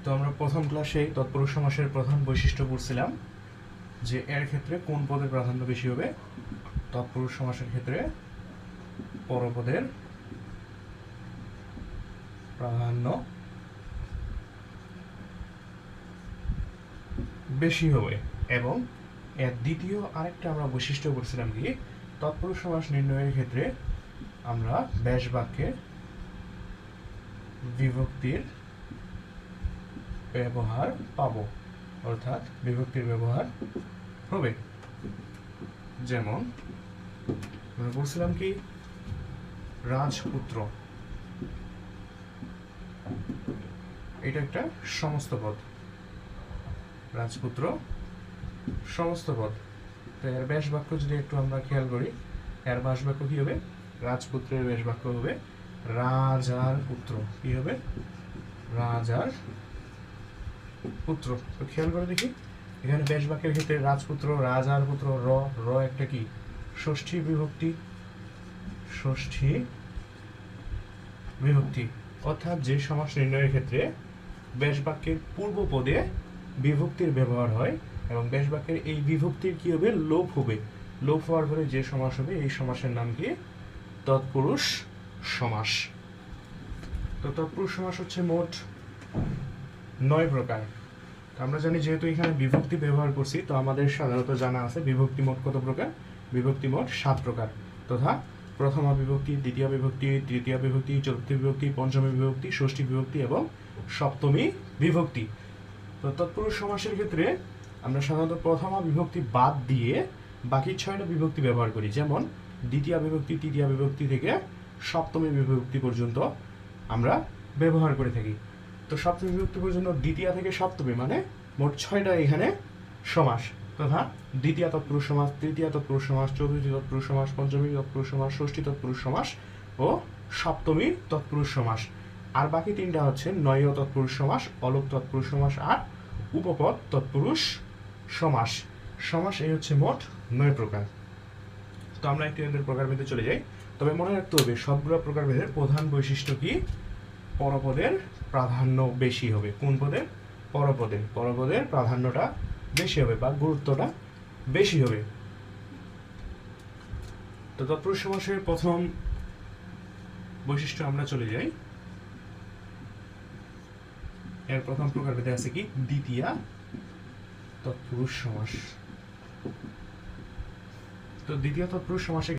তো আমরা প্রথম ক্লাসে তৎপুরুষ সমাসের প্রধান বৈশিষ্ট্য পড়ছিলাম যে এর ক্ষেত্রে কোন পদের প্রাধান্য বেশি হবে। তৎপুরুষ সমাসের ক্ষেত্রে পরপদের প্রাধান্য বেশি হবে এবং এর দ্বিতীয় আরেকটা আমরা বৈশিষ্ট্য পড়ছিলাম কি তৎপুরুষ সমাস নির্ণয়ের ক্ষেত্রে আমরা ব্যাস বাক্যে বিভক্তির ব্যবহার পাবো, অর্থাৎ বিভক্তির ব্যবহার হবে। যেমন আমরা বলছিলাম কি রাজপুত্র, এটা একটা সমস্ত পদ, রাজপুত্র সমস্ত পদ। তো এর ব্যাস বাক্য যদি একটু আমরা খেয়াল করি, এর ব্যাস বাক্য কি হবে? রাজপুত্রের ব্যাস বাক্য হবে রাজার পুত্র। কি হবে? রাজার পুত্র। তো খেয়াল করে দেখি এখানে ব্যাস বাক্যের ক্ষেত্রে রাজপুত্র, রাজার পুত্র, র একটা কি ষষ্ঠী বিভক্তি, ষষ্ঠী বিভক্তি। অর্থাৎ যে সমাস নির্ণয়ের ক্ষেত্রে ব্যাস বাক্যের পূর্ব পদে বিভক্তির ব্যবহার হয় এবং ব্যাস বাক্যের এই বিভক্তির কি হবে? লোপ হবে। লোপ হওয়ার পরে যে সমাস হবে এই সমাসের নাম কি? তৎপুরুষ সমাস। তো তৎপুরুষ সমাস হচ্ছে মোট 9 প্রকার। আমরা জানি যেহেতু এখানে বিভক্তি ব্যবহার করছি, তো আমাদের সাধারণত জানা আছে বিভক্তি মোট কত প্রকার? বিভক্তি মোট 7 প্রকার, তথা প্রথমা বিভক্তি, দ্বিতীয় বিভক্তি, তৃতীয় বিভক্তি, চতুর্থ বিভক্তি, পঞ্চমী বিভক্তি, ষষ্ঠী বিভক্তি এবং সপ্তমী বিভক্তি। তো তৎপুরুষ সমাসের ক্ষেত্রে আমরা সাধারণত প্রথমা বিভক্তি বাদ দিয়ে বাকি 6টা বিভক্তি ব্যবহার করি। যেমন দ্বিতীয় বিভক্তি, তৃতীয় বিভক্তি থেকে সপ্তমী বিভক্তি পর্যন্ত আমরা ব্যবহার করে থাকি। তো সপ্তমী বিভক্তি পর্যন্ত দ্বিতীয় থেকে সপ্তমী মানে মোট 6টা এখানে সমাস, তথা দ্বিতীয় তৎপুরুষ সমাস, তৃতীয় তৎপুরুষ সমাস, চতুর্থী তৎপুরুষ সমাস, পঞ্চমী তৎপুরুষ সমাস, ষষ্ঠী তৎপুরুষ সমাস ও সপ্তমী তৎপুরুষ সমাস। আর বাকি 3টা হচ্ছে নয় তৎপুরুষ সমাস, অলোপ তৎপুরুষ সমাস আর উপপদ তৎপুরুষ সমাস। সমাস এই হচ্ছে মোট 9 প্রকার। তো আমরা একটু এদের প্রকারভেদে চলে যাই। তবে মনে রাখতে হবে সবগুলো প্রকারভেদের প্রধান বৈশিষ্ট্য কি? পরপদের প্রাধান্য বেশি হবে। কোন পদের? পরপদের। পরপদের প্রাধান্যটা বেশি হবে বা গুরুত্বটা বেশি হবে। তো তৎপুরুষ সমাসের প্রথম বৈশিষ্ট্য আমরা চলে যাই। এর প্রথম প্রকারভেদে আছে কি? দ্বিতীয়া তৎপুরুষ সমাস। তো দ্বিতীয় তৎপুরুষ সমাসে